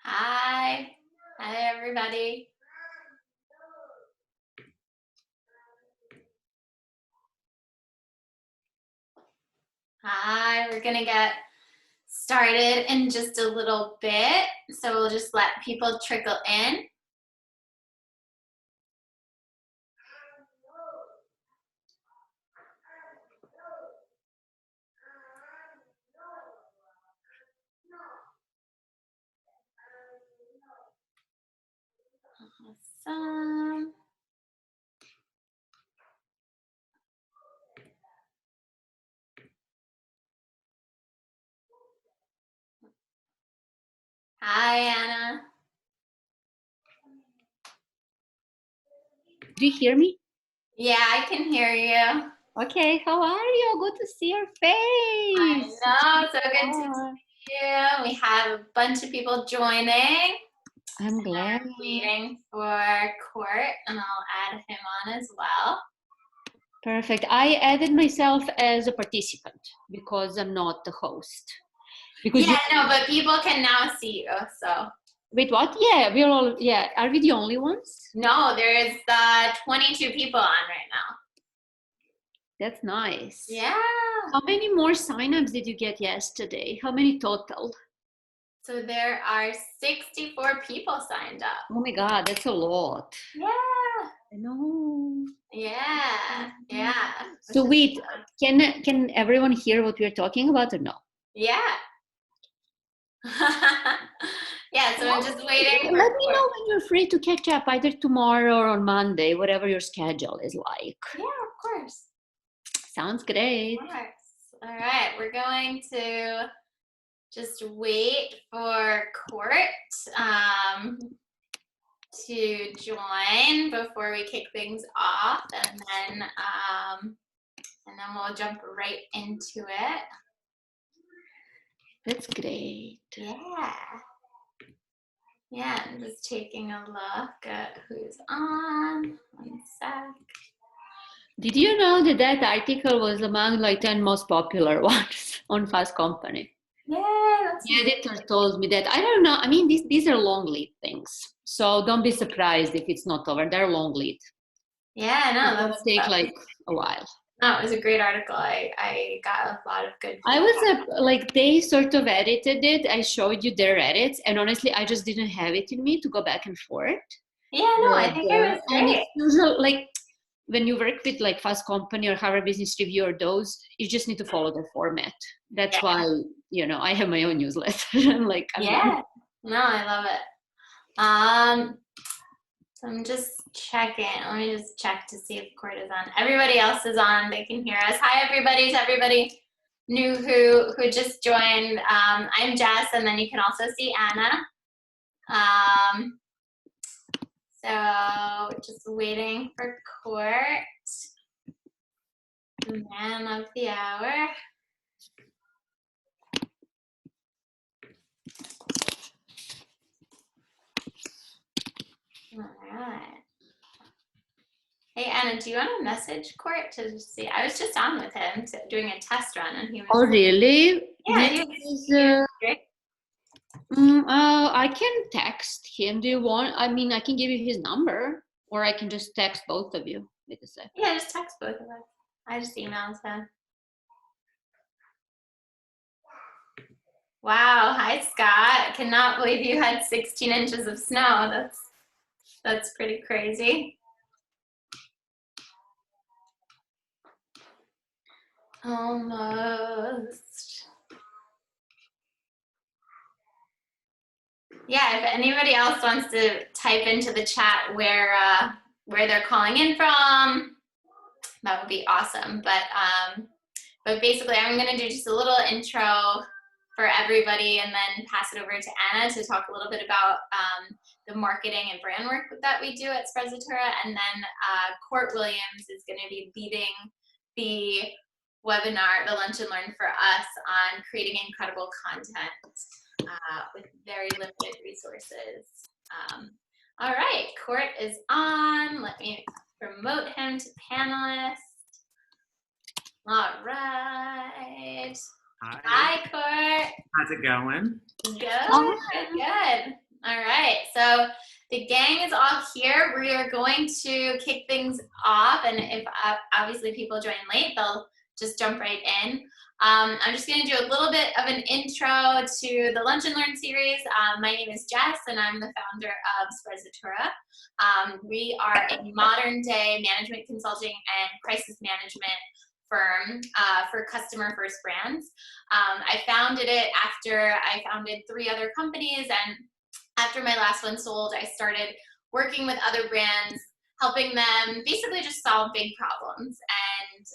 Hi. Hi, everybody. Hi, we're going to get started in just a little bit. So we'll just let people trickle in. Awesome. Hi, Anna. Do you hear me? Yeah, I can hear you. Okay, how are you? Good to see your face. I know, so good to see you. We have a bunch of people joining. I'm glad. We're waiting for Court, and I'll add him on as well. Perfect. I added myself as a participant because I'm not the host. Because No, but people can now see you, so. Wait, what? Yeah, we're all, yeah. Are we the only ones? No, there's 22 people on right now. That's nice. Yeah. How many more signups did you get yesterday? How many total? So there are 64 people signed up. Oh my God, that's a lot. Yeah. I know. Yeah. So wait, can everyone hear what we're talking about or no? Yeah. Yeah, so I'm just waiting for Let me know when you're free to catch up, either tomorrow or on Monday, whatever your schedule is like. Yeah, of course. Sounds great. Of course. All right, we're going to just wait for Court to join before we kick things off, and then we'll jump right into it. That's great. Yeah, I'm just taking a look at who's on. 1 sec. Did you know that that article was among like 10 most popular ones on Fast Company? Yeah, that's the editor told me that. I don't know. I mean, these are long lead things, so don't be surprised if it's not over. They're long lead. Yeah, no, It's take like a while. No, it was a great article. I got a lot of good feedback. I was like, they sort of edited it. I showed you their edits, and honestly, I just didn't have it in me to go back and forth. Yeah, no, I think it was great. And it's usually like when you work with like Fast Company or Harvard Business Review or those, you just need to follow the format. That's why, you know, I have my own newsletter. Like, no, I love it. So I'm just checking. Let me just check to see if Court is on. Everybody else is on. They can hear us. Hi, everybody. To everybody new who just joined. I'm Jess, and then you can also see Anna. So just waiting for Court. Man of the hour. All right. Hey, Anna, do you want to message Court to see? I was just on with him doing a test run, and he was. Oh, really? Yeah, he was great. I can text him. Do you want? I mean, I can give you his number, or I can just text both of you. Wait a sec. Yeah, just text both of us. I just emailed him. Wow. Hi, Scott. Cannot believe you had 16 inches of snow. That's pretty crazy. Almost. Yeah, if anybody else wants to type into the chat where they're calling in from, that would be awesome. But basically, I'm going to do just a little intro for everybody and then pass it over to Anna to talk a little bit about the marketing and brand work that we do at Sprezzatura. And then Court Williams is going to be leading the webinar, the Lunch and Learn for us, on creating incredible content with very limited resources. All right, Court is on. Let me promote him to panelist. All right. Hi, Court. How's it going? Good. All right, so the gang is all here. We are going to kick things off, and if obviously people join late, they'll just jump right in. I'm just going to do a little bit of an intro to the Lunch and Learn series. My name is Jess, and I'm the founder of Sprezzatura. We are a modern day management consulting and crisis management firm for customer first brands. I founded it after I founded 3 other companies, and after my last one sold, I started working with other brands, helping them basically just solve big problems. And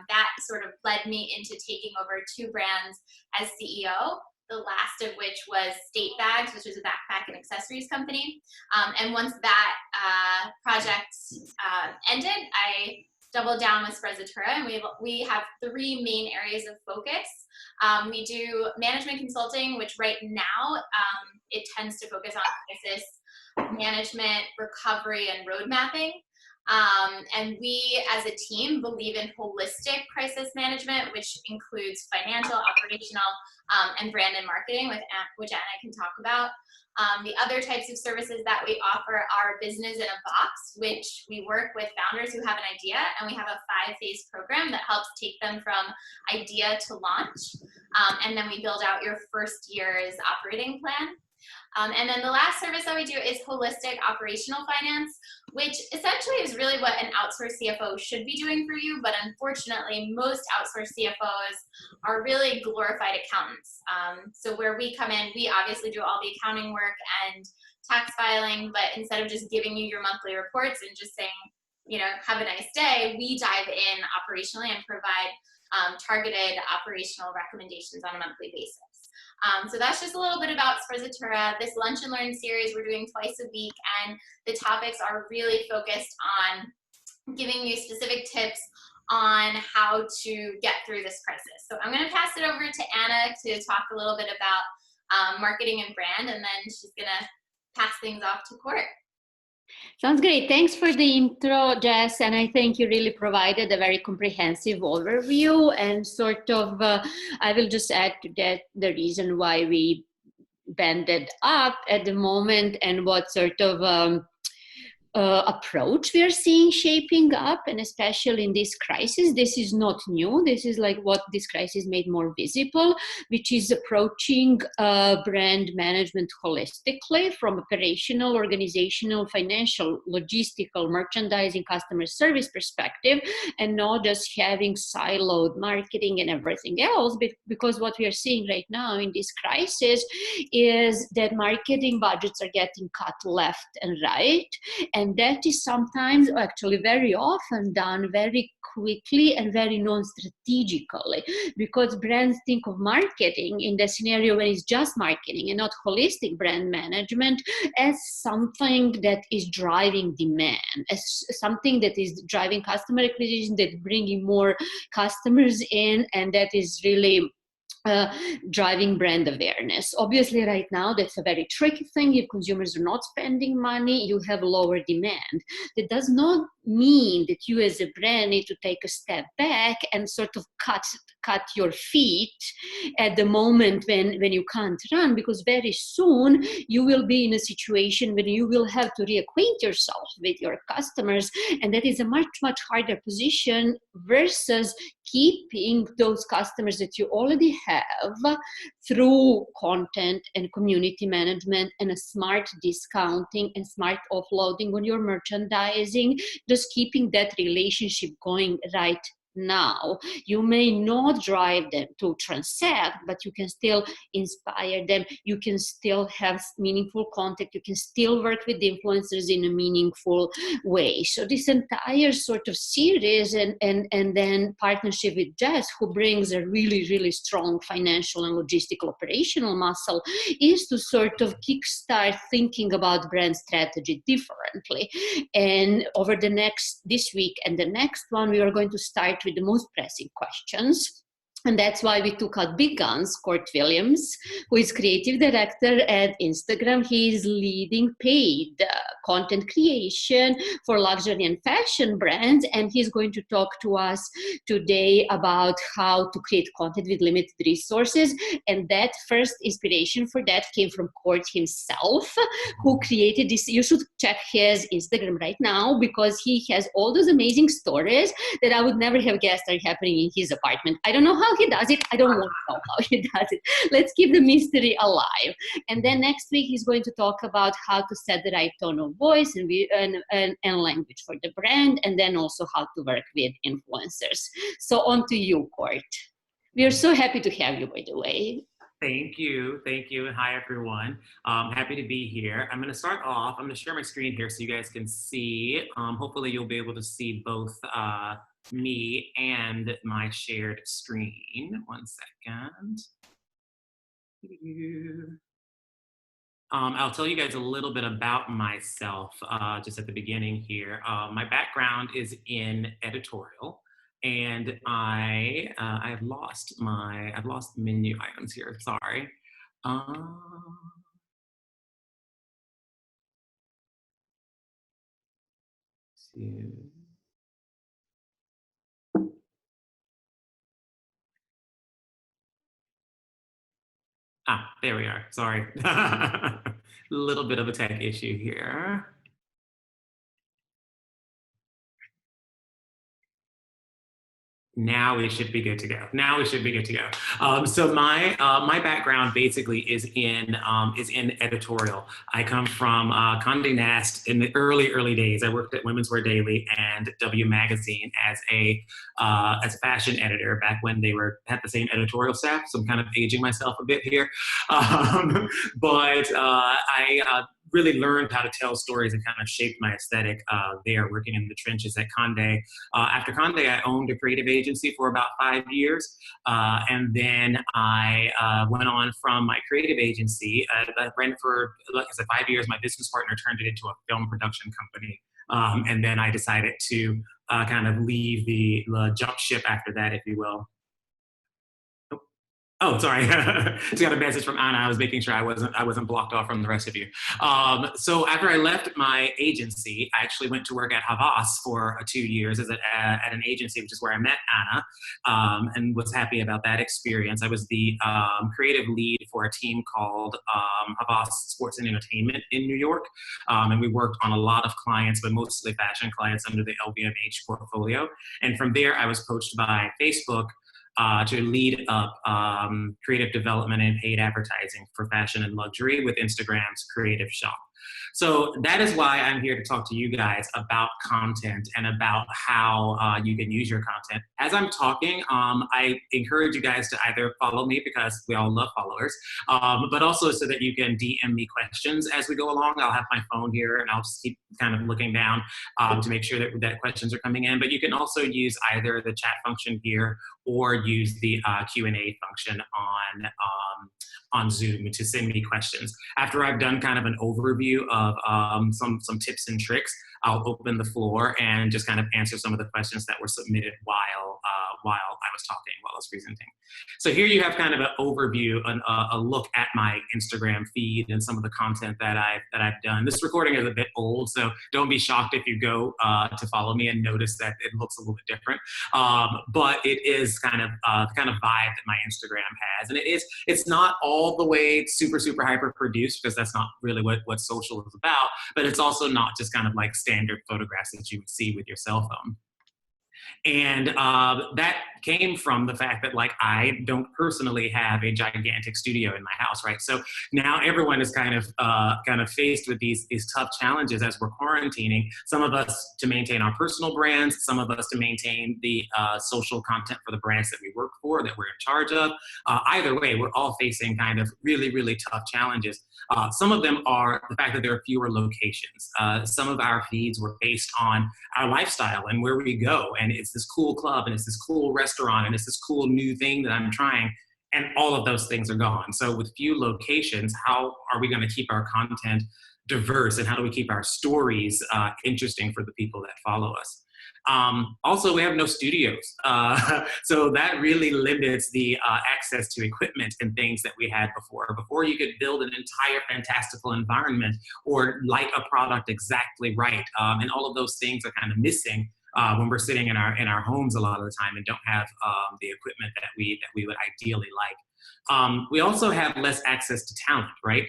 that sort of led me into taking over 2 brands as CEO, the last of which was State Bags, which is a backpack and accessories company. And once that project ended, I doubled down with Sprezzatura, and we have 3 main areas of focus. We do management consulting, which right now it tends to focus on crisis management, recovery, and road mapping. And we as a team believe in holistic crisis management, which includes financial, operational, and brand and marketing, which Anna can talk about. The other types of services that we offer are business in a box, which we work with founders who have an idea, and we have a 5-phase program that helps take them from idea to launch. And then we build out your first year's operating plan. And then the last service that we do is holistic operational finance, which essentially is really what an outsourced CFO should be doing for you. But unfortunately, most outsourced CFOs are really glorified accountants. So where we come in, we obviously do all the accounting work and tax filing, but instead of just giving you your monthly reports and just saying, you know, have a nice day, we dive in operationally and provide targeted operational recommendations on a monthly basis. So that's just a little bit about Sprezzatura. This Lunch and Learn series we're doing twice a week, and the topics are really focused on giving you specific tips on how to get through this crisis. So I'm going to pass it over to Anna to talk a little bit about marketing and brand, and then she's going to pass things off to Court. Sounds great. Thanks for the intro, Jess. And I think you really provided a very comprehensive overview, and sort of, I will just add to that the reason why we banded up at the moment and what sort of approach we are seeing shaping up, and especially in this crisis. This is not new. This is like what this crisis made more visible, which is approaching brand management holistically from operational, organizational, financial, logistical, merchandising, customer service perspective, and not just having siloed marketing and everything else. Because what we are seeing right now in this crisis is that marketing budgets are getting cut left and right. And that is sometimes, actually very often, done very quickly and very non-strategically, because brands think of marketing in the scenario when it's just marketing and not holistic brand management as something that is driving demand, as something that is driving customer acquisition, that's bringing more customers in, and that is really driving brand awareness. Obviously, right now, that's a very tricky thing. If consumers are not spending money, you have lower demand. That does not mean that you as a brand need to take a step back and sort of cut your feet at the moment when you can't run, because very soon you will be in a situation when you will have to reacquaint yourself with your customers, and that is a much, much harder position versus keeping those customers that you already have through content and community management and a smart discounting and smart offloading on your merchandising, just keeping that relationship going right now. You may not drive them to transact, but you can still inspire them. You can still have meaningful contact. You can still work with influencers in a meaningful way. So this entire sort of series and then partnership with Jess, who brings a really, really strong financial and logistical operational muscle, is to sort of kickstart thinking about brand strategy differently. And over this week and the next one, we are going to start with the most pressing questions And that's why we took out big guns, Court Williams, who is creative director at Instagram. He is leading paid content creation for luxury and fashion brands. And he's going to talk to us today about how to create content with limited resources. And that first inspiration for that came from Court himself, who created this. You should check his Instagram right now, because he has all those amazing stories that I would never have guessed are happening in his apartment. I don't know how he does it. I don't want to know how he does it. Let's keep the mystery alive. And then next week, he's going to talk about how to set the right tone of voice and language for the brand, and then also how to work with influencers. So on to you, Court. We are so happy to have you, by the way. Thank you. Thank you. And hi, everyone. Happy to be here. I'm going to start off. I'm going to share my screen here so you guys can see. Hopefully, you'll be able to see both me and my shared screen. 1 second. I'll tell you guys a little bit about myself just at the beginning here. My background is in editorial, and I've lost menu items here. Sorry. There we are. Sorry. A little bit of a tech issue here. Now we should be good to go. So my background basically is in editorial. I come from Condé Nast. In the early days, I worked at Women's Wear Daily and W Magazine as a fashion editor back when they had the same editorial staff. So I'm kind of aging myself a bit here, but I really learned how to tell stories and kind of shaped my aesthetic there, working in the trenches at Condé. After Condé, I owned a creative agency for about 5 years. And then I went on from my creative agency. I ran it for, like I said, 5 years. My business partner turned it into a film production company. And then I decided to kind of leave the jump ship after that, if you will. Oh, sorry. Just got a message from Anna. I was making sure I wasn't blocked off from the rest of you. So after I left my agency, I actually went to work at Havas for 2 years at an agency, which is where I met Anna, and was happy about that experience. I was the creative lead for a team called Havas Sports and Entertainment in New York, and we worked on a lot of clients, but mostly fashion clients under the LVMH portfolio. And from there, I was poached by Facebook to lead up creative development and paid advertising for fashion and luxury with Instagram's Creative Shop. So that is why I'm here to talk to you guys about content and about how you can use your content. As I'm talking, I encourage you guys to either follow me, because we all love followers, but also so that you can DM me questions as we go along. I'll have my phone here and I'll just keep kind of looking down to make sure that questions are coming in. But you can also use either the chat function here or use the Q&A function on Zoom to send me questions. After I've done kind of an overview of some tips and tricks, I'll open the floor and just kind of answer some of the questions that were submitted while I was talking, while I was presenting. So here you have kind of an overview, a look at my Instagram feed and some of the content that I've done. This recording is a bit old, so don't be shocked if you go to follow me and notice that it looks a little bit different. But it is kind of the kind of vibe that my Instagram has, and it's not all the way super hyper produced, because that's not really what social is about. But it's also not just kind of like standard photographs that you would see with your cell phone. And that came from the fact that, like, I don't personally have a gigantic studio in my house, right? So now everyone is kind of faced with these tough challenges as we're quarantining. Some of us to maintain our personal brands, some of us to maintain the social content for the brands that we work for, that we're in charge of. Either way, we're all facing kind of really tough challenges. Some of them are the fact that there are fewer locations. Some of our feeds were based on our lifestyle and where we go, and it's this cool club, and it's this cool restaurant, and it's this cool new thing that I'm trying, and all of those things are gone. So with few locations, how are we going to keep our content diverse, and how do we keep our stories interesting for the people that follow us? Also, we have no studios. So that really limits the access to equipment and things that we had before. Before you could build an entire fantastical environment or light a product exactly right. And all of those things are kind of missing when we're sitting in our homes a lot of the time and don't have the equipment that we would ideally like. We also have less access to talent, right?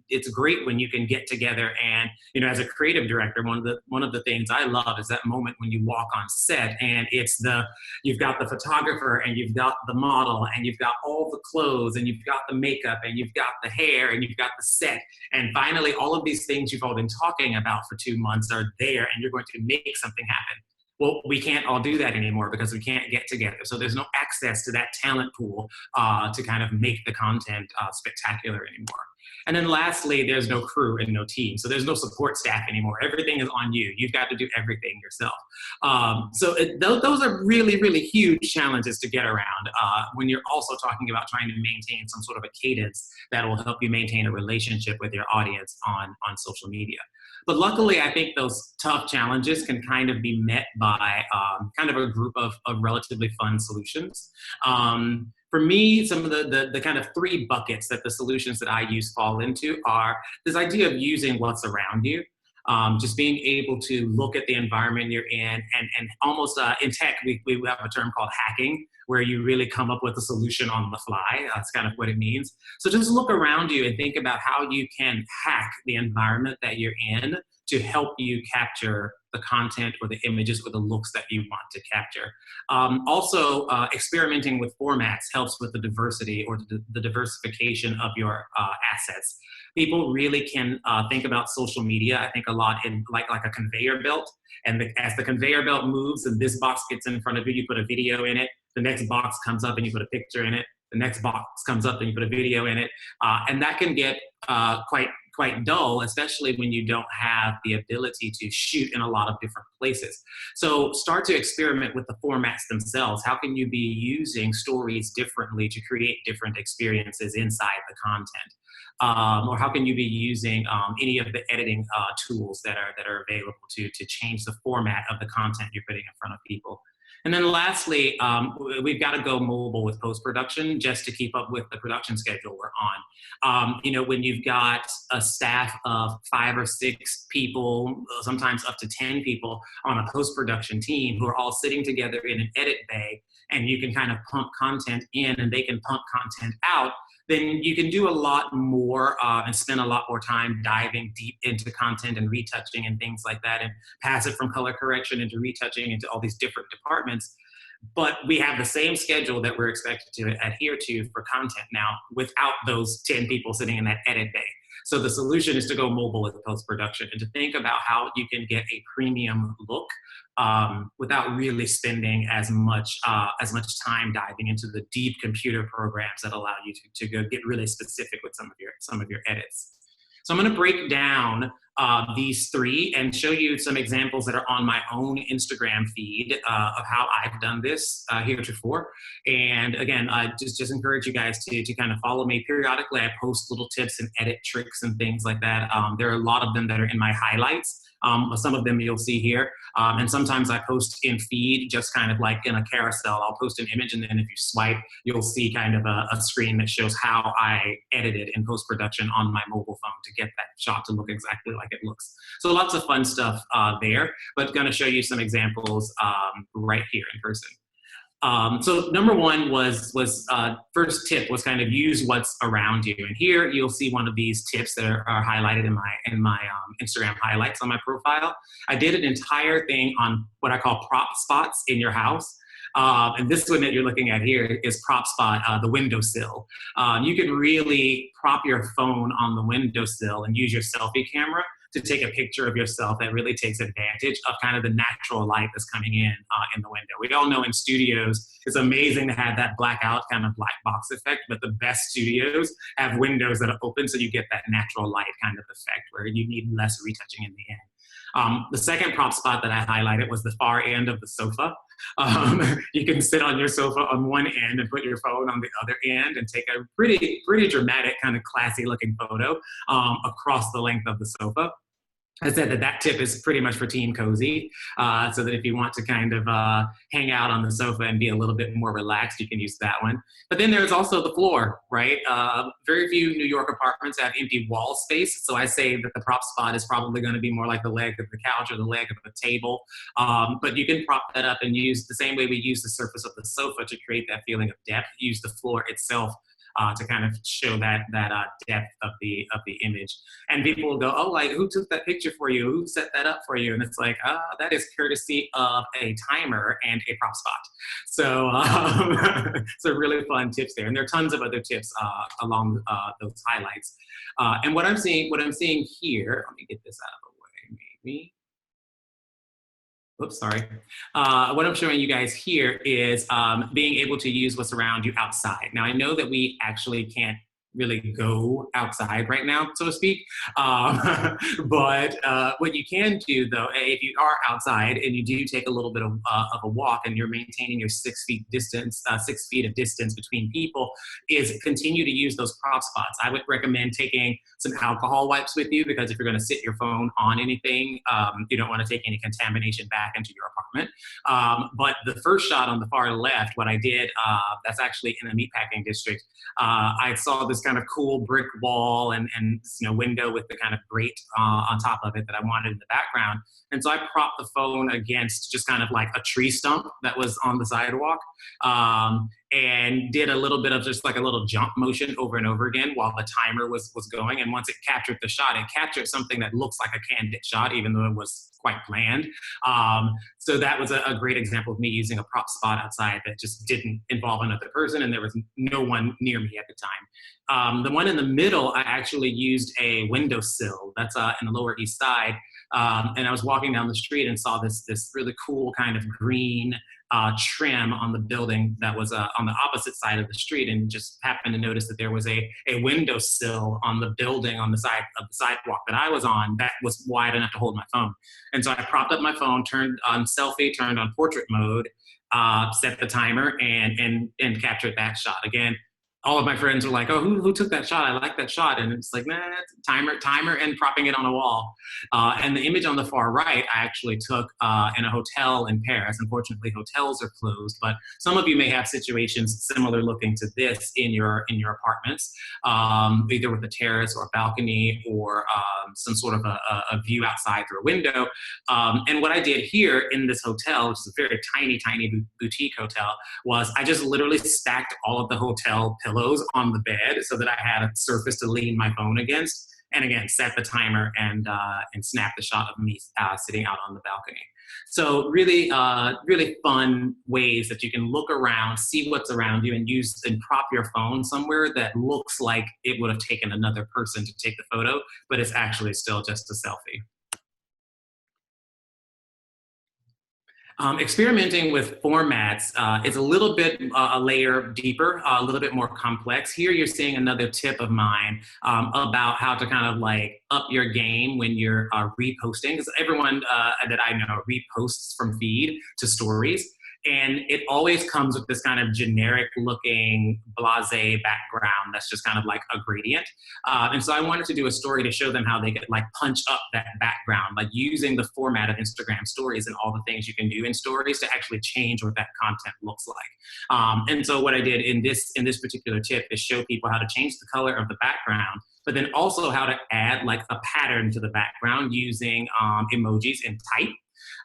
It's great when you can get together and, you know, as a creative director, one of the things I love is that moment when you walk on set and you've got the photographer and you've got the model and you've got all the clothes and you've got the makeup and you've got the hair and you've got the set. And finally, all of these things you've all been talking about for 2 months are there and you're going to make something happen. Well, we can't all do that anymore because we can't get together. So there's no access to that talent pool to kind of make the content spectacular anymore. And then lastly, there's no crew and no team. So there's no support staff anymore. Everything is on you. You've got to do everything yourself. Those are really, really huge challenges to get around when you're also talking about trying to maintain some sort of a cadence that will help you maintain a relationship with your audience on social media. But luckily, I think those tough challenges can kind of be met by kind of a group of relatively fun solutions. For me, some of the kind of 3 buckets that the solutions that I use fall into are this idea of using what's around you. Just being able to look at the environment you're in and almost in tech, we have a term called hacking, where you really come up with a solution on the fly. That's kind of what it means. So just look around you and think about how you can hack the environment that you're in to help you capture the content or the images or the looks that you want to capture. Also, experimenting with formats helps with the diversity or the diversification of your assets. People really can think about social media, I think, a lot in like a conveyor belt. And as the conveyor belt moves and this box gets in front of you, you put a video in it. The next box comes up and you put a picture in it. The next box comes up and you put a video in it. And that can get quite dull, especially when you don't have the ability to shoot in a lot of different places. So start to experiment with the formats themselves. How can you be using stories differently to create different experiences inside the content? Or how can you be using any of the editing tools that are available to change the format of the content you're putting in front of people? And then lastly, we've got to go mobile with post-production just to keep up with the production schedule we're on. When you've got a staff of 5 or 6 people, sometimes up to 10 people on a post-production team who are all sitting together in an edit bay, and you can kind of pump content in and they can pump content out, then you can do a lot more and spend a lot more time diving deep into content and retouching and things like that, and pass it from color correction into retouching into all these different departments. But we have the same schedule that we're expected to adhere to for content now without those 10 people sitting in that edit bay. So the solution is to go mobile with post-production and to think about how you can get a premium look without really spending as much time diving into the deep computer programs that allow you to go get really specific with some of your edits. So I'm going to break down these 3 and show you some examples that are on my own Instagram feed of how I've done this heretofore. And again, I just encourage you guys to kind of follow me periodically. I post little tips and edit tricks and things like that. There are a lot of them that are in my highlights. Some of them you'll see here. And sometimes I post in feed, just kind of like in a carousel. I'll post an image, and then if you swipe, you'll see kind of a screen that shows how I edited in post-production on my mobile phone to get that shot to look exactly like it looks. So lots of fun stuff there, but going to show you some examples right here in person. So number 1 was first tip was kind of use what's around you. And here you'll see one of these tips that are highlighted in my Instagram highlights on my profile. I did an entire thing on what I call prop spots in your house. And this one that you're looking at here is prop spot, the windowsill. You can really prop your phone on the windowsill and use your selfie camera to take a picture of yourself that really takes advantage of kind of the natural light that's coming in the window. We all know in studios, it's amazing to have that blackout kind of black box effect, but the best studios have windows that are open so you get that natural light kind of effect where you need less retouching in the end. The second prop spot that I highlighted was the far end of the sofa. You can sit on your sofa on one end and put your phone on the other end and take a pretty dramatic, kind of classy looking photo across the length of the sofa. I said that tip is pretty much for Team Cozy, so that if you want to kind of hang out on the sofa and be a little bit more relaxed, you can use that one. But then there's also the floor, right? Very few New York apartments have empty wall space, so I say that the prop spot is probably going to be more like the leg of the couch or the leg of the table. But you can prop that up and use the same way we use the surface of the sofa to create that feeling of depth. Use the floor itself to kind of show that depth of the image. And people will go, oh, like, who took that picture for you? Who set that up for you? And it's like, that is courtesy of a timer and a prop spot. So, so really fun tips there. And there are tons of other tips along those highlights. And what I'm seeing here, let me get this out of the way, maybe. Oops, sorry. What I'm showing you guys here is being able to use what's around you outside. Now, I know that we actually can't really go outside right now, so to speak. But what you can do, though, if you are outside and you do take a little bit of a walk and you're maintaining your 6 feet distance, 6 feet of distance between people, is continue to use those prop spots. I would recommend taking some alcohol wipes with you, because if you're going to sit your phone on anything, you don't want to take any contamination back into your apartment. But the first shot on the far left, what I did, that's actually in the meatpacking district. I saw this kind of cool brick wall and window with the kind of grate on top of it that I wanted in the background. And so I propped the phone against just kind of like a tree stump that was on the sidewalk, and did a little bit of just like a little jump motion over and over again while the timer was going. And once it captured the shot, it captured something that looks like a candid shot, even though it was quite bland. So that was a great example of me using a prop spot outside that just didn't involve another person, and there was no one near me at the time. The one in the middle, I actually used a windowsill. That's in the Lower East Side. And I was walking down the street and saw this really cool kind of green trim on the building that was on the opposite side of the street, and just happened to notice that there was a windowsill on the building on the side of the sidewalk that I was on that was wide enough to hold my phone. And so I propped up my phone, turned on selfie, turned on portrait mode, set the timer, and captured that shot. Again, all of my friends were like, oh, who took that shot? I like that shot. And it's like, nah, timer and propping it on a wall. And the image on the far right, I actually took in a hotel in Paris. Unfortunately, hotels are closed, but some of you may have situations similar looking to this in your apartments, either with a terrace or a balcony or some sort of a view outside through a window. And what I did here in this hotel, which is a very tiny, tiny boutique hotel, was I just literally stacked all of the hotel pillows on the bed so that I had a surface to lean my phone against, and again, set the timer and snap the shot of me sitting out on the balcony. So really, really fun ways that you can look around, see what's around you, and use and prop your phone somewhere that looks like it would have taken another person to take the photo, but it's actually still just a selfie. Experimenting with formats is a little bit a layer deeper, a little bit more complex. Here you're seeing another tip of mine about how to kind of like up your game when you're reposting, because everyone that I know reposts from feed to stories. And it always comes with this kind of generic looking blasé background that's just kind of like a gradient. And so I wanted to do a story to show them how they could like punch up that background, like using the format of Instagram stories and all the things you can do in stories to actually change what that content looks like. And so what I did in this particular tip is show people how to change the color of the background, but then also how to add like a pattern to the background using emojis and type.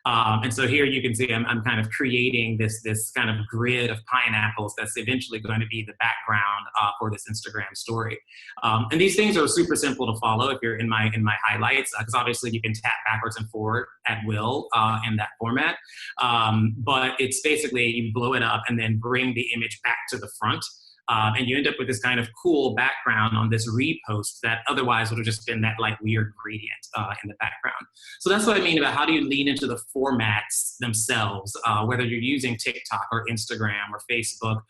And so here you can see I'm kind of creating this kind of grid of pineapples that's eventually going to be the background for this Instagram story. And these things are super simple to follow if you're in my highlights, because obviously you can tap backwards and forward at will in that format. But it's basically you blow it up and then bring the image back to the front. And you end up with this kind of cool background on this repost that otherwise would have just been that like weird gradient in the background. So that's what I mean about how do you lean into the formats themselves, whether you're using TikTok or Instagram or Facebook,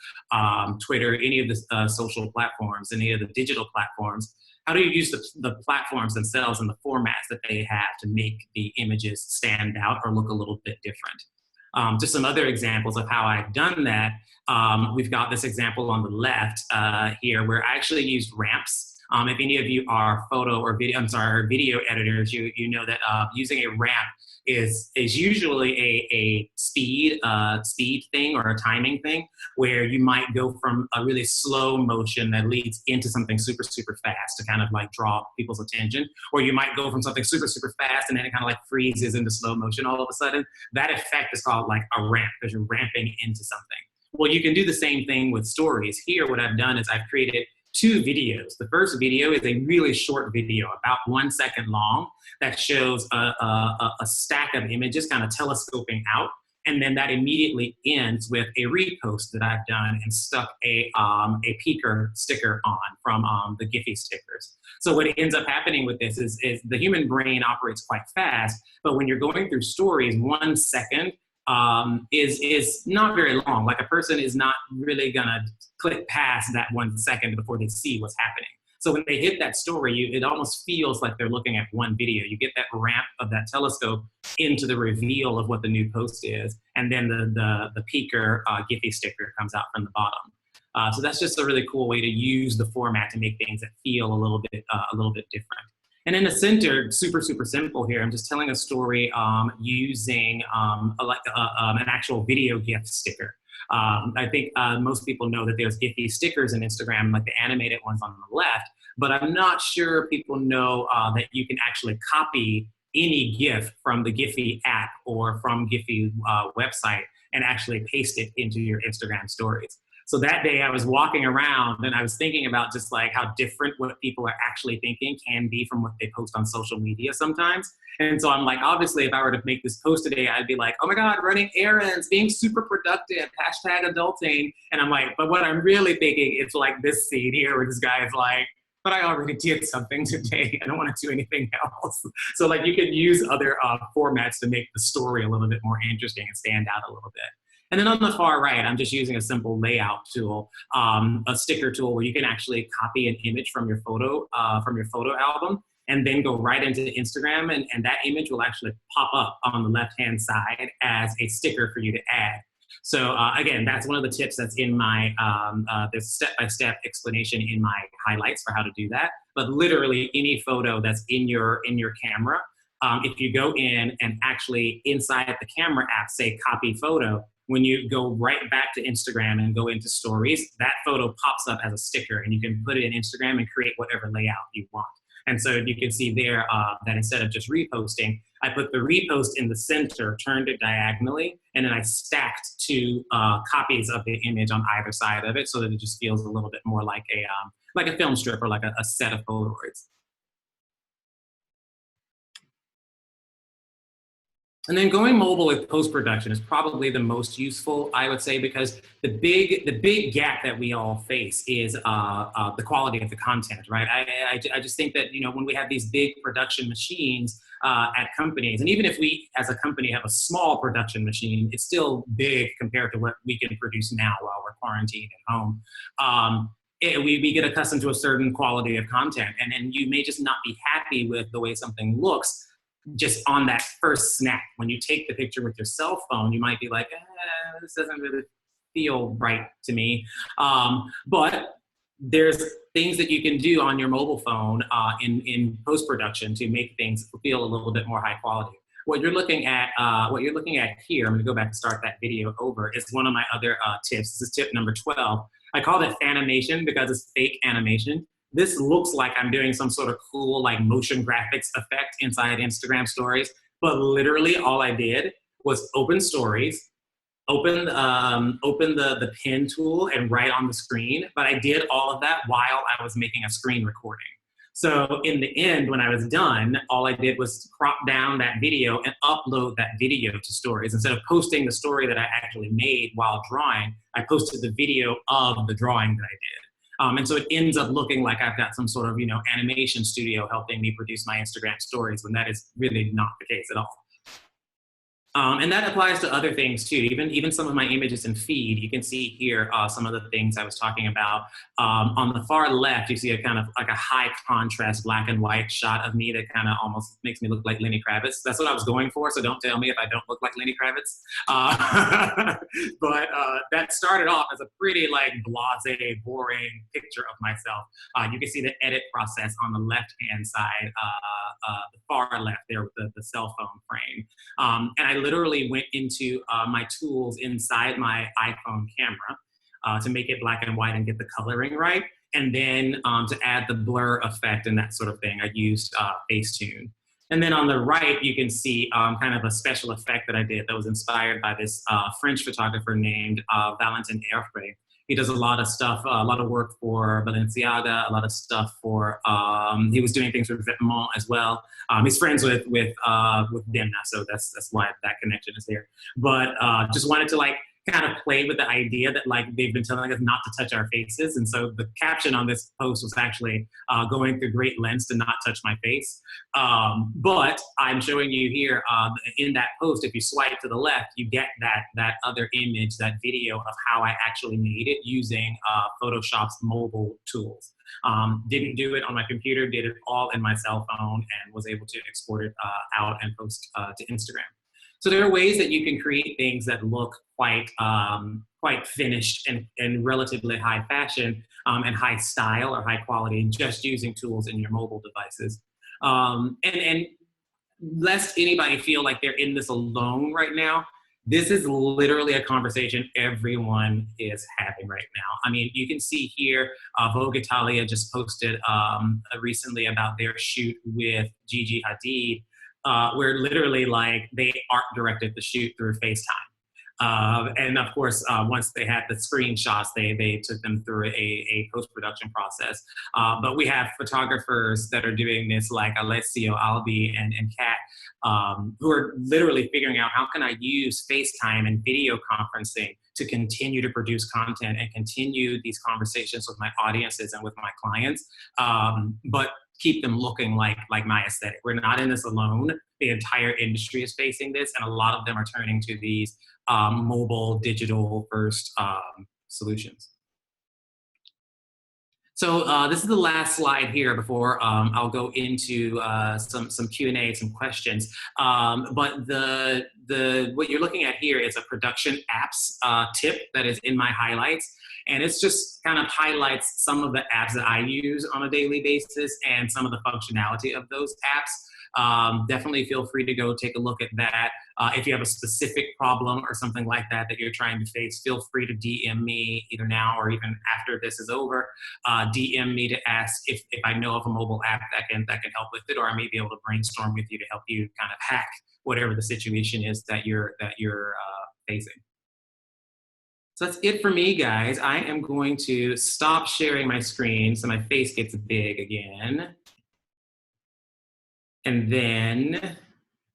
Twitter, any of the social platforms, any of the digital platforms. How do you use the platforms themselves and the formats that they have to make the images stand out or look a little bit different? Just some other examples of how I've done that. We've got this example on the left here where I actually used ramps If any of you are photo or video, or video editors, you know that using a ramp is usually a speed thing or a timing thing, where you might go from a really slow motion that leads into something super, super fast to kind of like draw people's attention, or you might go from something super, super fast and then it kind of like freezes into slow motion all of a sudden. That effect is called like a ramp, because you're ramping into something. Well, you can do the same thing with stories. Here, what I've done is I've created 2 videos. The first video is a really short video, about 1 second long, that shows a stack of images kind of telescoping out. And then that immediately ends with a repost that I've done and stuck a peeker sticker on from the Giphy stickers. So what ends up happening with this is the human brain operates quite fast, but when you're going through stories, 1 second is not very long. Like, a person is not really gonna click past that 1 second before they see what's happening. So when they hit that story, it almost feels like they're looking at one video. You get that ramp of that telescope into the reveal of what the new post is, and then the peeker Giphy sticker comes out from the bottom. So that's just a really cool way to use the format to make things that feel a little bit different. And in the center, super, super simple here, I'm just telling a story using an actual video GIF sticker. I think most people know that there's Giphy stickers in Instagram, like the animated ones on the left, but I'm not sure people know that you can actually copy any GIF from the Giphy app or from Giphy website and actually paste it into your Instagram stories. So that day I was walking around and I was thinking about just like how different what people are actually thinking can be from what they post on social media sometimes. And so I'm like, obviously, if I were to make this post today, I'd be like, oh my God, running errands, being super productive, #adulting. And I'm like, but what I'm really thinking is like this scene here where this guy is like, but I already did something today. I don't want to do anything else. So like you can use other formats to make the story a little bit more interesting and stand out a little bit. And then on the far right, I'm just using a simple layout tool, a sticker tool where you can actually copy an image from your photo album and then go right into Instagram, and that image will actually pop up on the left-hand side as a sticker for you to add. So again, that's one of the tips that's in my, there's step-by-step explanation in my highlights for how to do that. But literally any photo that's in your camera, if you go in and actually inside the camera app, say copy photo, when you go right back to Instagram and go into stories, that photo pops up as a sticker and you can put it in Instagram and create whatever layout you want. And so you can see there that instead of just reposting, I put the repost in the center, turned it diagonally, and then I stacked 2 copies of the image on either side of it so that it just feels a little bit more like a film strip or like a set of Polaroids. And then going mobile with post-production is probably the most useful, I would say, because the big gap that we all face is the quality of the content, right? I just think that, you know, when we have these big production machines at companies, and even if we as a company have a small production machine, it's still big compared to what we can produce now while we're quarantined at home. We get accustomed to a certain quality of content, and then you may just not be happy with the way something looks just on that first snap. When you take the picture with your cell phone, you might be like, this doesn't really feel right to me. But there's things that you can do on your mobile phone in post-production to make things feel a little bit more high quality. What you're looking at here, I'm gonna go back and start that video over, is one of my other tips. This is tip number 12. I call it Fanimation because it's fake animation. This looks like I'm doing some sort of cool like motion graphics effect inside Instagram stories, but literally all I did was open stories, open the pen tool and write on the screen, but I did all of that while I was making a screen recording. So in the end, when I was done, all I did was crop down that video and upload that video to stories. Instead of posting the story that I actually made while drawing, I posted the video of the drawing that I did. And so it ends up looking like I've got some sort of, you know, animation studio helping me produce my Instagram stories, when that is really not the case at all. And that applies to other things too. Even some of my images in feed, you can see here some of the things I was talking about. On the far left, you see a kind of like a high contrast black and white shot of me that kind of almost makes me look like Lenny Kravitz. That's what I was going for, so don't tell me if I don't look like Lenny Kravitz. But that started off as a pretty like blasé, boring picture of myself. You can see the edit process on the left-hand side, the far left there with the cell phone frame. And I literally went into my tools inside my iPhone camera to make it black and white and get the coloring right. And then to add the blur effect and that sort of thing, I used Facetune. And then on the right, you can see kind of a special effect that I did that was inspired by this French photographer named Valentin Erfray. He does a lot of stuff, a lot of work for Balenciaga, a lot of stuff for, he was doing things for Vetements as well. He's friends with Demna, so that's why that connection is there. But just wanted to like kind of play with the idea that like they've been telling us not to touch our faces. And so the caption on this post was actually going through great lengths to not touch my face. But I'm showing you here in that post, if you swipe to the left, you get that other image, that video of how I actually made it using Photoshop's mobile tools. Didn't do it on my computer, did it all in my cell phone and was able to export it out and post to Instagram. So there are ways that you can create things that look quite finished and relatively high fashion and high style or high quality just using tools in your mobile devices. And lest anybody feel like they're in this alone right now, this is literally a conversation everyone is having right now. I mean, you can see here, Vogue Italia just posted recently about their shoot with Gigi Hadid, where literally like they art directed the shoot through FaceTime. And of course, once they had the screenshots, they took them through a post-production process. But we have photographers that are doing this like Alessio Albi and Kat, who are literally figuring out how can I use FaceTime and video conferencing to continue to produce content and continue these conversations with my audiences and with my clients, but keep them looking like my aesthetic. We're not in this alone. The entire industry is facing this, and a lot of them are turning to these mobile, digital first solutions. So this is the last slide here before I'll go into some Q&A, some questions. But what you're looking at here is a production apps tip that is in my highlights. And it's just kind of highlights some of the apps that I use on a daily basis and some of the functionality of those apps. Definitely feel free to go take a look at that. If you have a specific problem or something like that you're trying to face, feel free to DM me either now or even after this is over. DM me to ask if I know of a mobile app that can help with it, or I may be able to brainstorm with you to help you kind of hack whatever the situation is that you're facing. So that's it for me, guys. I am going to stop sharing my screen so my face gets big again. And then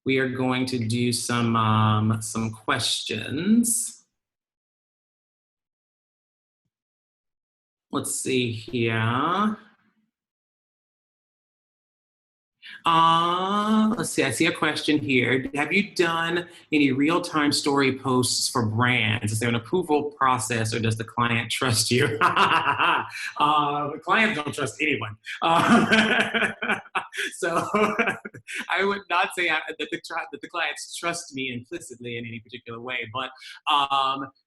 we are going to do some questions. Let's see here. Let's see, I see a question here. Have you done any real-time story posts for brands? Is there an approval process or does the client trust you? The clients don't trust anyone. So I would not say that the clients trust me implicitly in any particular way, but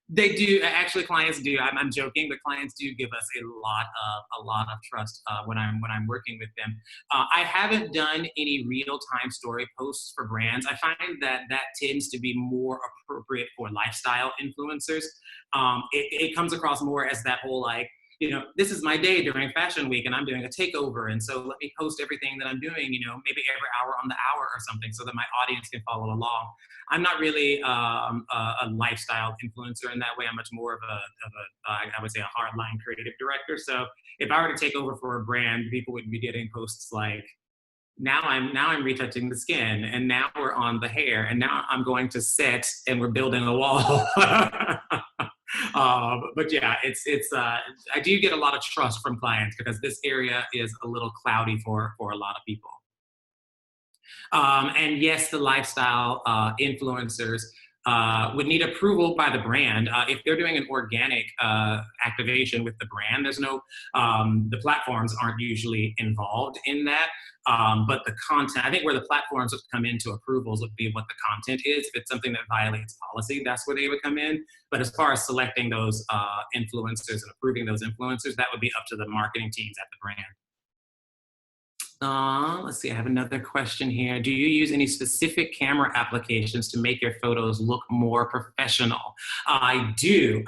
they do. Actually, clients do. I'm joking, but clients do give us a lot of trust when I'm working with them. I haven't done any real-time story posts for brands. I find that tends to be more appropriate for lifestyle influencers. It comes across more as that whole like, you know, this is my day during Fashion Week and I'm doing a takeover, and so let me post everything that I'm doing, you know, maybe every hour on the hour or something so that my audience can follow along. I'm not really a lifestyle influencer in that way. I'm much more of I would say a hardline creative director. So if I were to take over for a brand, people would be getting posts like, now I'm retouching the skin, and now we're on the hair, and now I'm going to set and we're building a wall. But yeah, I do get a lot of trust from clients because this area is a little cloudy for a lot of people. And yes, the lifestyle influencers would need approval by the brand. If they're doing an organic activation with the brand, there's no, the platforms aren't usually involved in that. But the content, I think where the platforms would come into approvals would be what the content is. If it's something that violates policy, that's where they would come in. But as far as selecting those influencers and approving those influencers, that would be up to the marketing teams at the brand. Let's see, I have another question here. Do you use any specific camera applications to make your photos look more professional? I do.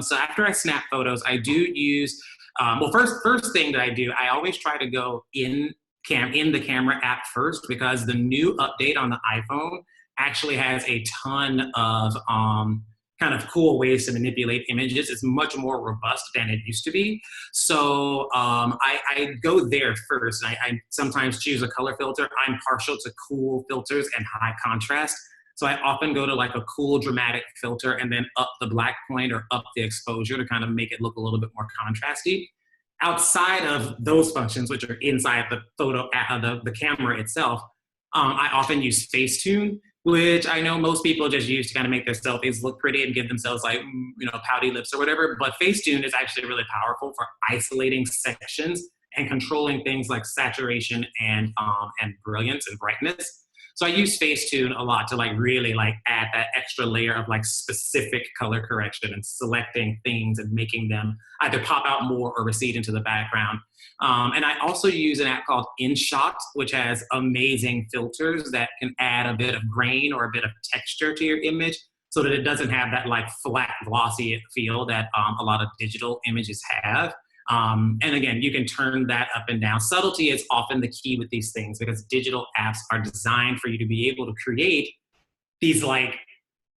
So after I snap photos, I do use, well, first thing that I do, I always try to go in the camera app first, because the new update on the iPhone actually has a ton of kind of cool ways to manipulate images. It's much more robust than it used to be. So I go there first. I sometimes choose a color filter. I'm partial to cool filters and high contrast. So I often go to like a cool dramatic filter and then up the black point or up the exposure to kind of make it look a little bit more contrasty. Outside of those functions, which are inside the photo, the camera itself, I often use Facetune, which I know most people just use to kind of make their selfies look pretty and give themselves like, pouty lips or whatever. But Facetune is actually really powerful for isolating sections and controlling things like saturation and brilliance and brightness. So I use Facetune a lot to like really like add that extra layer of like specific color correction and selecting things and making them either pop out more or recede into the background. And I also use an app called InShot, which has amazing filters that can add a bit of grain or a bit of texture to your image so that it doesn't have that like flat, glossy feel that a lot of digital images have. And again, you can turn that up and down. Subtlety is often the key with these things because digital apps are designed for you to be able to create these like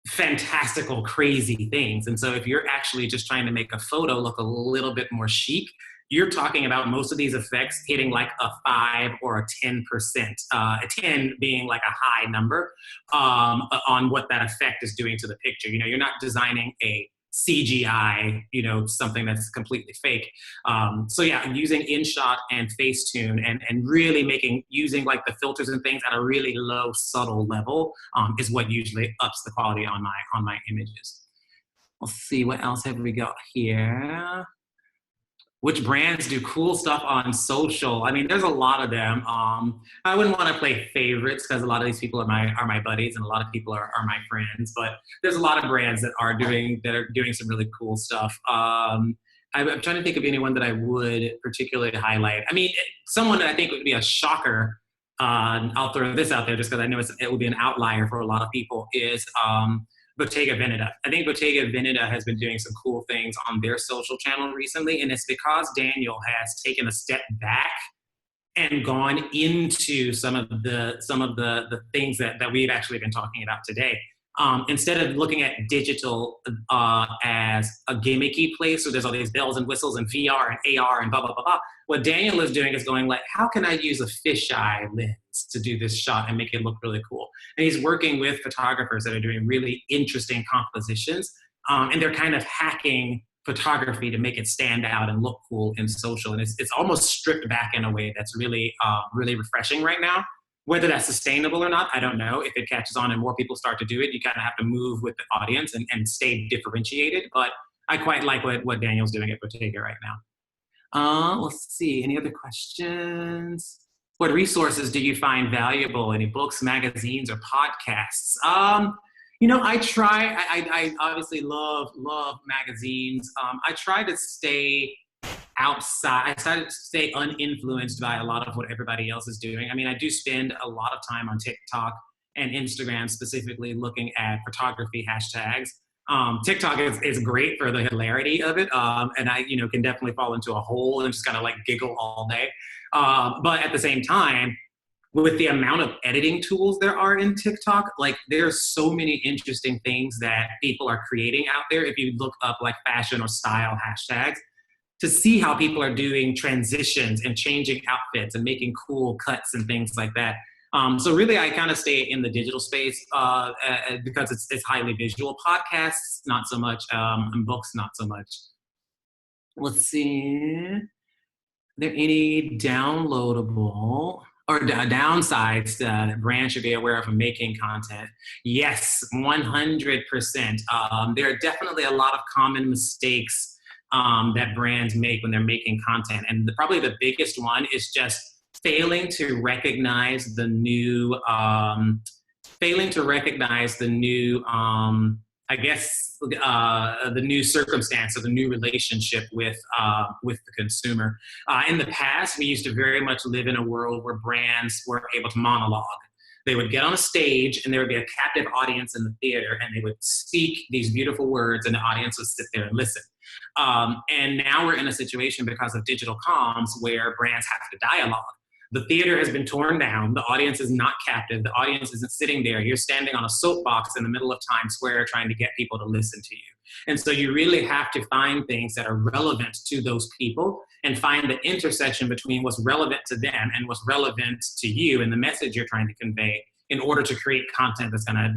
fantastical, crazy things. And so if you're actually just trying to make a photo look a little bit more chic, you're talking about most of these effects hitting like a 5 or a 10%, a 10 being like a high number on what that effect is doing to the picture. You're not designing a CGI, something that's completely fake. So yeah, I'm using InShot and Facetune and really using like the filters and things at a really low, subtle level is what usually ups the quality on my images. Let's see, what else have we got here? Which brands do cool stuff on social? I mean, there's a lot of them. I wouldn't want to play favorites because a lot of these people are my buddies and a lot of people are my friends. But there's a lot of brands that are doing some really cool stuff. I'm trying to think of anyone that I would particularly highlight. I mean, someone that I think would be a shocker. I'll throw this out there just because I know it will be an outlier for a lot of people. Is Bottega Veneta. I think Bottega Veneta has been doing some cool things on their social channel recently, and it's because Daniel has taken a step back and gone into some of the things that we've actually been talking about today. Instead of looking at digital as a gimmicky place where there's all these bells and whistles and VR and AR and blah, blah, blah, blah, what Daniel is doing is going like, how can I use a fisheye lens to do this shot and make it look really cool? And he's working with photographers that are doing really interesting compositions, and they're kind of hacking photography to make it stand out and look cool in social. And it's almost stripped back in a way that's really, really refreshing right now. Whether that's sustainable or not, I don't know. If it catches on and more people start to do it, you kind of have to move with the audience and stay differentiated. But I quite like what Daniel's doing at Bottega right now. Let's see, any other questions? What resources do you find valuable? Any books, magazines, or podcasts? I obviously love magazines. I try to stay outside. I try to stay uninfluenced by a lot of what everybody else is doing. I mean, I do spend a lot of time on TikTok and Instagram, specifically looking at photography hashtags. TikTok is great for the hilarity of it, and I can definitely fall into a hole and just kind of like giggle all day. But at the same time, with the amount of editing tools there are in TikTok, like there's so many interesting things that people are creating out there. If you look up like fashion or style hashtags, to see how people are doing transitions and changing outfits and making cool cuts and things like that. So really, I kind of stay in the digital space because it's highly visual. Podcasts, not so much, and books, not so much. Let's see. Are there any downloadable? or downsides that brands should be aware of when making content. Yes, 100%. There are definitely a lot of common mistakes that brands make when they're making content. And probably the biggest one is just failing to recognize the new, I guess, the new circumstance or the new relationship with the consumer. In the past, we used to very much live in a world where brands were able to monologue. They would get on a stage and there would be a captive audience in the theater and they would speak these beautiful words and the audience would sit there and listen. And now we're in a situation because of digital comms where brands have to dialogue. The theater has been torn down. The audience is not captive. The audience isn't sitting there. You're standing on a soapbox in the middle of Times Square trying to get people to listen to you. And so you really have to find things that are relevant to those people and find the intersection between what's relevant to them and what's relevant to you and the message you're trying to convey in order to create content that's gonna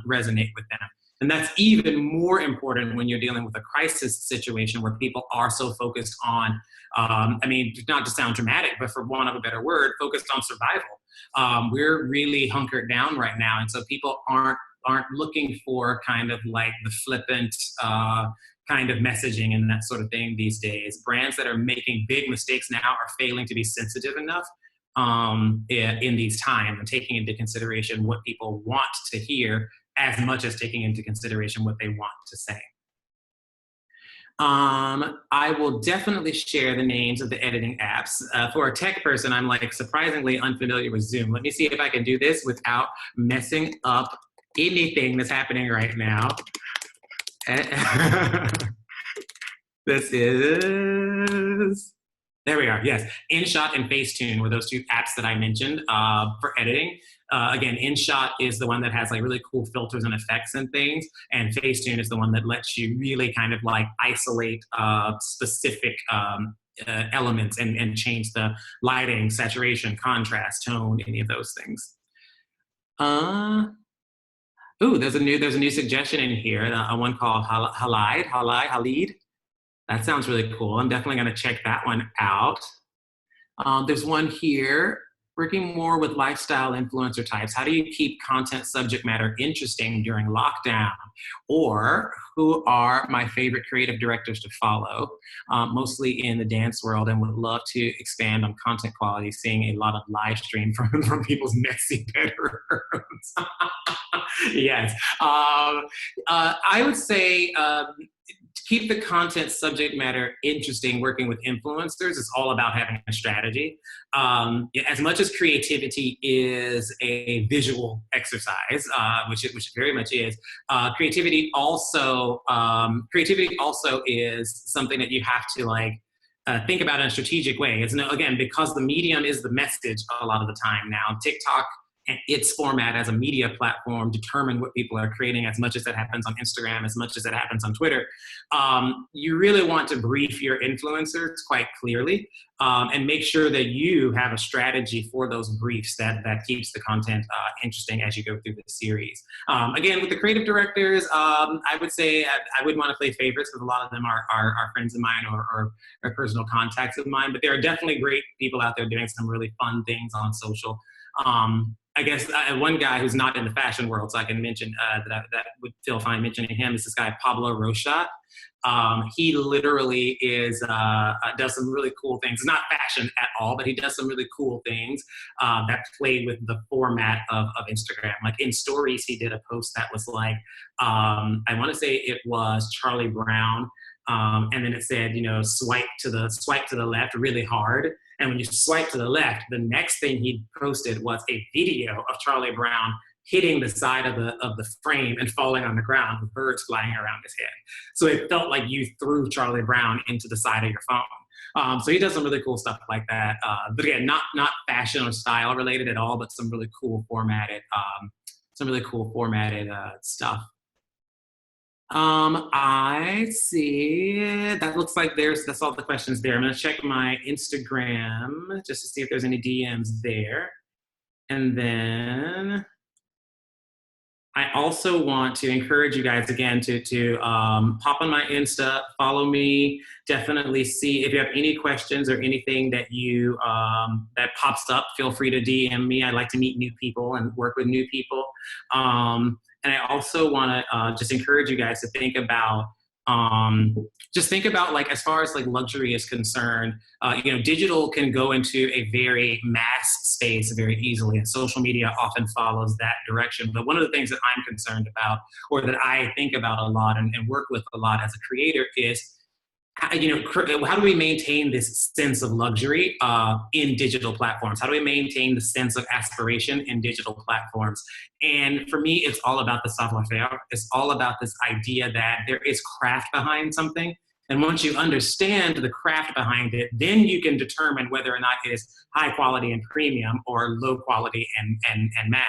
resonate with them. And that's even more important when you're dealing with a crisis situation where people are so focused on, not to sound dramatic, but for want of a better word, focused on survival. We're really hunkered down right now. And so people aren't looking for kind of like the flippant kind of messaging and that sort of thing these days. Brands that are making big mistakes now are failing to be sensitive enough in these times and taking into consideration what people want to hear as much as taking into consideration what they want to say. I will definitely share the names of the editing apps. For a tech person, I'm like surprisingly unfamiliar with Zoom. Let me see if I can do this without messing up anything that's happening right now. This is, there we are, yes. InShot and Facetune were those two apps that I mentioned for editing. Again, InShot is the one that has like really cool filters and effects and things, and Facetune is the one that lets you really kind of like isolate specific elements and change the lighting, saturation, contrast, tone, any of those things. Ooh, there's a new suggestion in here, one called Halide. That sounds really cool. I'm definitely gonna check that one out. There's one here, working more with lifestyle influencer types. How do you keep content subject matter interesting during lockdown? Or who are my favorite creative directors to follow, mostly in the dance world, and would love to expand on content quality, seeing a lot of live stream from people's messy bedrooms. Yes, I would say, keep the content subject matter interesting. Working with influencers is all about having a strategy. As much as creativity is a visual exercise, which it very much is, creativity also is something that you have to like think about in a strategic way. It's again, because the medium is the message a lot of the time now. TikTok and its format as a media platform determine what people are creating as much as that happens on Instagram, as much as that happens on Twitter. You really want to brief your influencers quite clearly and make sure that you have a strategy for those briefs that keeps the content interesting as you go through the series. Again, with the creative directors, I would say I wouldn't want to play favorites because a lot of them are friends of mine or personal contacts of mine, but there are definitely great people out there doing some really fun things on social. I guess one guy who's not in the fashion world, so I can mention that would feel fine mentioning him, is this guy, Pablo Rochat. He literally does some really cool things. It's not fashion at all, but he does some really cool things that played with the format of Instagram. Like in stories, he did a post that was like, I want to say it was Charlie Brown. And then it said, swipe to the left really hard. And when you swipe to the left, the next thing he posted was a video of Charlie Brown hitting the side of the frame and falling on the ground with birds flying around his head. So it felt like you threw Charlie Brown into the side of your phone. So he does some really cool stuff like that. But again, not fashion or style related at all, but some really cool formatted stuff. I see, that looks like that's all the questions there. I'm gonna check my Instagram just to see if there's any DMs there. And then I also want to encourage you guys again to pop on my Insta, follow me, definitely see if you have any questions or anything that you that pops up, feel free to DM me. I like to meet new people and work with new people. And I also want to just encourage you guys to think about like, as far as like luxury is concerned, digital can go into a very mass space very easily, and social media often follows that direction. But one of the things that I'm concerned about, or that I think about a lot and work with a lot as a creator, is how do we maintain this sense of luxury in digital platforms? How do we maintain the sense of aspiration in digital platforms? And for me, it's all about the savoir-faire. It's all about this idea that there is craft behind something. And once you understand the craft behind it, then you can determine whether or not it is high quality and premium or low quality and mass.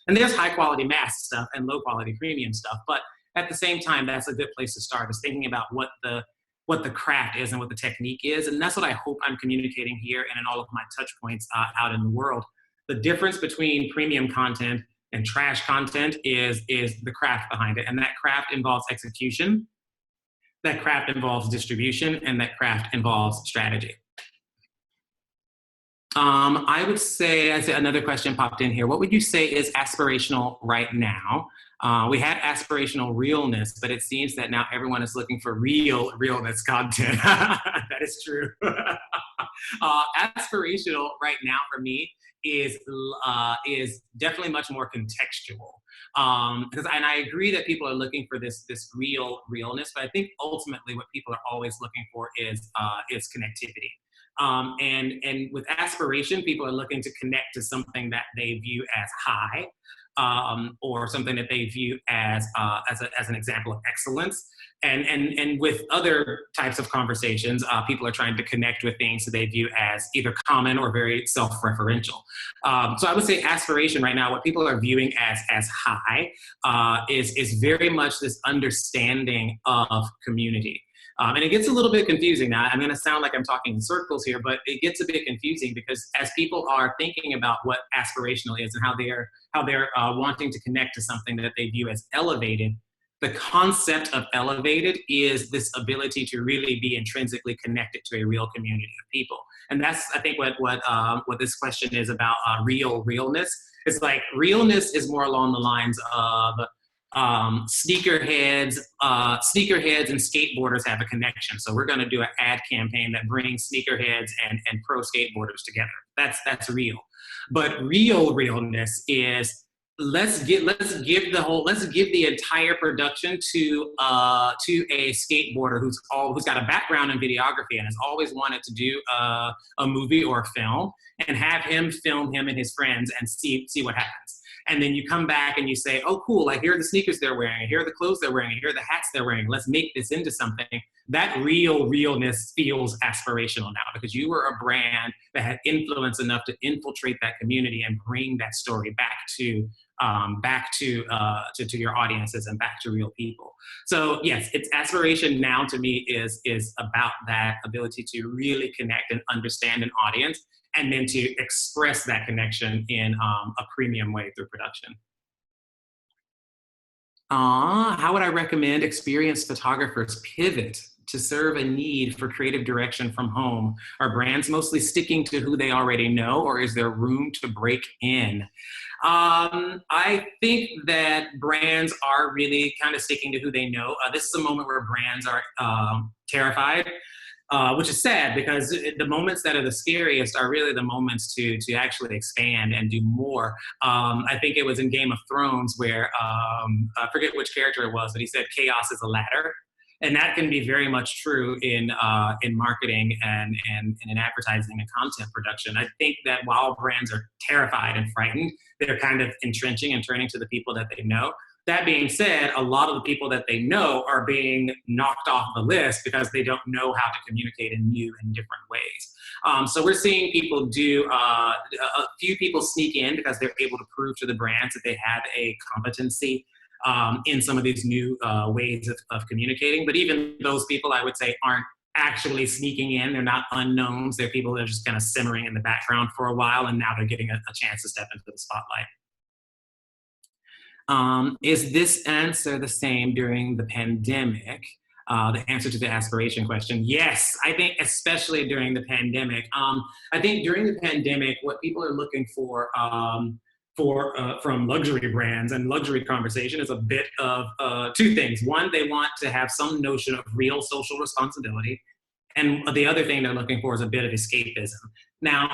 And there's high quality mass stuff and low quality premium stuff. But at the same time, that's a good place to start, is thinking about what the craft is and what the technique is. And that's what I hope I'm communicating here and in all of my touch points out in the world. The difference between premium content and trash content is the craft behind it. And that craft involves execution, that craft involves distribution, and that craft involves strategy. I would say another question popped in here. What would you say is aspirational right now? We had aspirational realness, but it seems that now everyone is looking for realness content. That is true. Aspirational right now for me is definitely much more contextual. And I agree that people are looking for this realness, but I think ultimately what people are always looking for is connectivity. And with aspiration, people are looking to connect to something that they view as high, or something that they view as an example of excellence. And with other types of conversations, people are trying to connect with things that they view as either common or very self-referential. So I would say aspiration right now, what people are viewing as high, is very much this understanding of community. And it gets a little bit confusing now. I'm going to sound like I'm talking in circles here, but it gets a bit confusing because as people are thinking about what aspirational is and how they're wanting to connect to something that they view as elevated, the concept of elevated is this ability to really be intrinsically connected to a real community of people. And that's, I think, what this question is about, realness. It's like realness is more along the lines of sneakerheads and skateboarders have a connection. So we're going to do an ad campaign that brings sneakerheads and pro skateboarders together. That's real. But realness is let's give the entire production to a skateboarder who's got a background in videography and has always wanted to do a movie or a film, and have him film him and his friends and see what happens. And then you come back and you say, oh, cool, like here are the sneakers they're wearing, here are the clothes they're wearing, here are the hats they're wearing. Let's make this into something. That realness feels aspirational now because you were a brand that had influence enough to infiltrate that community and bring that story back to your audiences and back to real people. So yes, it's aspiration now to me is about that ability to really connect and understand an audience, and then to express that connection in a premium way through production. How would I recommend experienced photographers pivot to serve a need for creative direction from home? Are brands mostly sticking to who they already know, or is there room to break in? I think that brands are really kind of sticking to who they know. This is a moment where brands are terrified. Which is sad because the moments that are the scariest are really the moments to actually expand and do more. I think it was in Game of Thrones where, I forget which character it was, but he said chaos is a ladder. And that can be very much true in marketing and in advertising and content production. I think that while brands are terrified and frightened, they're kind of entrenching and turning to the people that they know. That being said, a lot of the people that they know are being knocked off the list because they don't know how to communicate in new and different ways. So we're seeing people a few people sneak in because they're able to prove to the brands that they have a competency in some of these new ways of communicating. But even those people, I would say, aren't actually sneaking in. They're not unknowns. They're people that are just kind of simmering in the background for a while, and now they're getting a chance to step into the spotlight. Is this answer the same during the pandemic? The answer to the aspiration question, yes. I think especially during the pandemic. I think during the pandemic, what people are looking for from luxury brands and luxury conversation is a bit of two things. One, they want to have some notion of real social responsibility. And the other thing they're looking for is a bit of escapism. Now,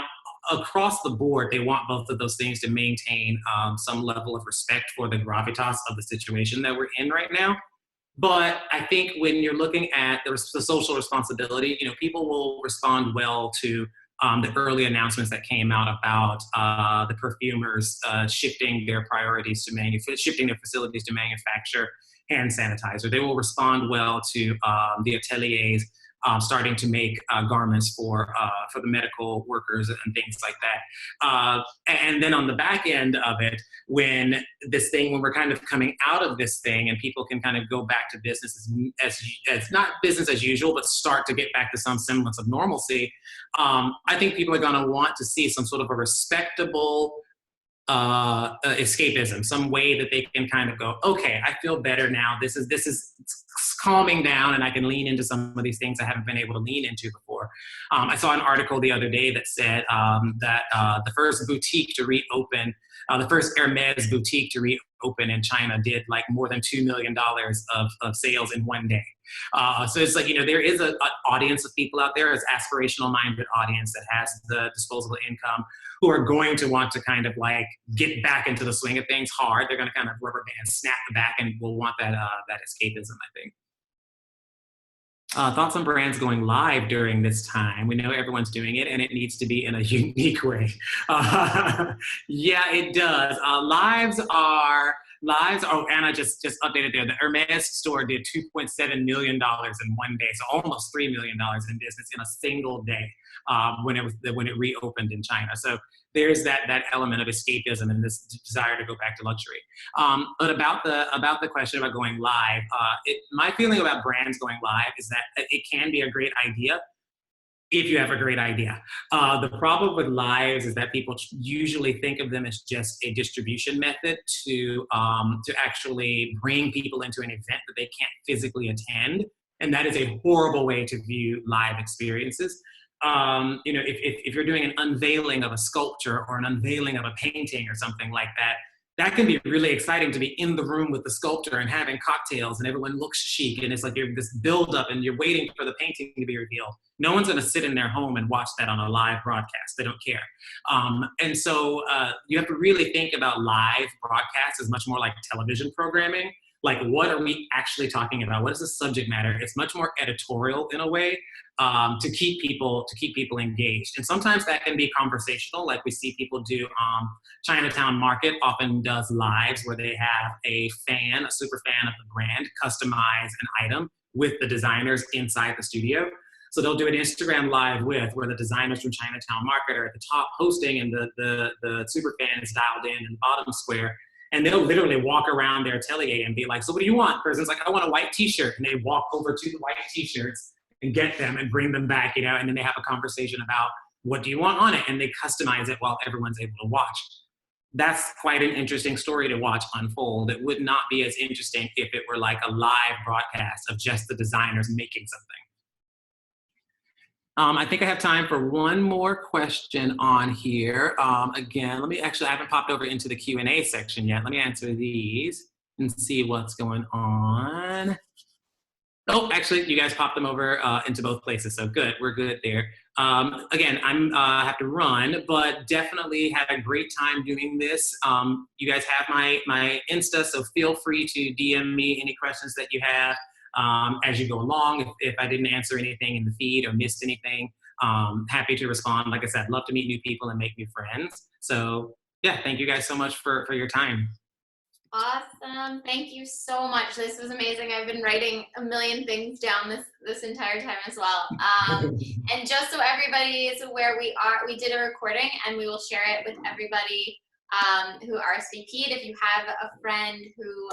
across the board, they want both of those things to maintain some level of respect for the gravitas of the situation that we're in right now. But I think when you're looking at the social responsibility, people will respond well to the early announcements that came out about the perfumers shifting their priorities to shifting their facilities to manufacture hand sanitizer. They will respond well to the ateliers starting to make garments for the medical workers and things like that. And then on the back end of it, when we're kind of coming out of this thing and people can kind of go back to business as not business as usual, but start to get back to some semblance of normalcy, I think people are going to want to see some sort of a respectable escapism, some way that they can kind of go, okay, I feel better now. This is calming down, and I can lean into some of these things I haven't been able to lean into before. I saw an article the other day that said that the first boutique to reopen, the first Hermes boutique to reopen in China did like more than $2 million of sales in one day. So it's like, there is an audience of people out there, as aspirational minded audience that has the disposable income, who are going to want to kind of like get back into the swing of things hard. They're going to kind of rubber band snap back and will want that escapism, I think. Thoughts on brands going live during this time? We know everyone's doing it, and it needs to be in a unique way. Yeah, it does. Lives are, Anna just updated there. The Hermes store did $2.7 million in one day, so almost $3 million in business in a single day when it reopened in China. So there's that element of escapism and this desire to go back to luxury. But about the question about going live, my feeling about brands going live is that it can be a great idea if you have a great idea. The problem with lives is that people usually think of them as just a distribution method to actually bring people into an event that they can't physically attend. And that is a horrible way to view live experiences. If you're doing an unveiling of a sculpture or an unveiling of a painting or something like that, that can be really exciting to be in the room with the sculptor and having cocktails and everyone looks chic and it's like you're this build up and you're waiting for the painting to be revealed. No one's going to sit in their home and watch that on a live broadcast. They don't care. And so you have to really think about live broadcasts as much more like television programming. Like, what are we actually talking about? What is the subject matter? It's much more editorial in a way to keep people engaged. And sometimes that can be conversational, like we see people do. Chinatown Market often does lives where they have a super fan of the brand, customize an item with the designers inside the studio. So they'll do an Instagram live where the designers from Chinatown Market are at the top hosting and the super fan is dialed in the bottom square. And they'll literally walk around their atelier and be like, so what do you want? Person's like, I want a white t-shirt. And they walk over to the white t-shirts and get them and bring them back, and then they have a conversation about what do you want on it? And they customize it while everyone's able to watch. That's quite an interesting story to watch unfold. It would not be as interesting if it were like a live broadcast of just the designers making something. I think I have time for one more question on here. Again, I haven't popped over into the Q&A section yet. Let me answer these and see what's going on. Oh, actually, you guys popped them over into both places, so good. We're good there. Again, I have to run, but definitely had a great time doing this. You guys have my Insta, so feel free to DM me any questions that you have. As you go along, if I didn't answer anything in the feed or missed anything, happy to respond. Like I said, love to meet new people and make new friends. So yeah, thank you guys so much for your time. Awesome. Thank you so much. This was amazing. I've been writing a million things down this entire time as well. And just so everybody is aware, we did a recording and we will share it with everybody who RSVP'd. If you have a friend who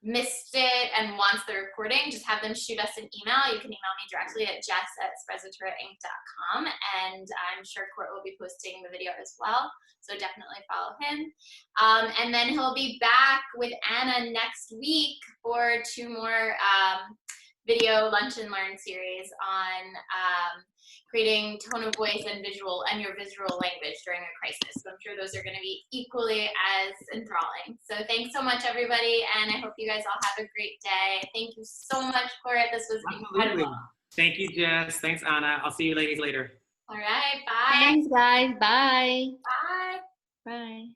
missed it and wants the recording, just have them shoot us an email. You can email me directly at jess@sprezzatura.inc.com, and I'm sure Court will be posting the video as well, so definitely follow him. And then he'll be back with Anna next week for 2 more video lunch and learn series on creating tone of voice and your visual language during a crisis. So I'm sure those are going to be equally as enthralling. So thanks so much, everybody, and I hope you guys all have a great day. Thank you so much, Court. This was incredible. Thank you, Jess. Thanks, Anna. I'll see you ladies later. All right, bye. Thanks, guys. Bye. Bye. Bye.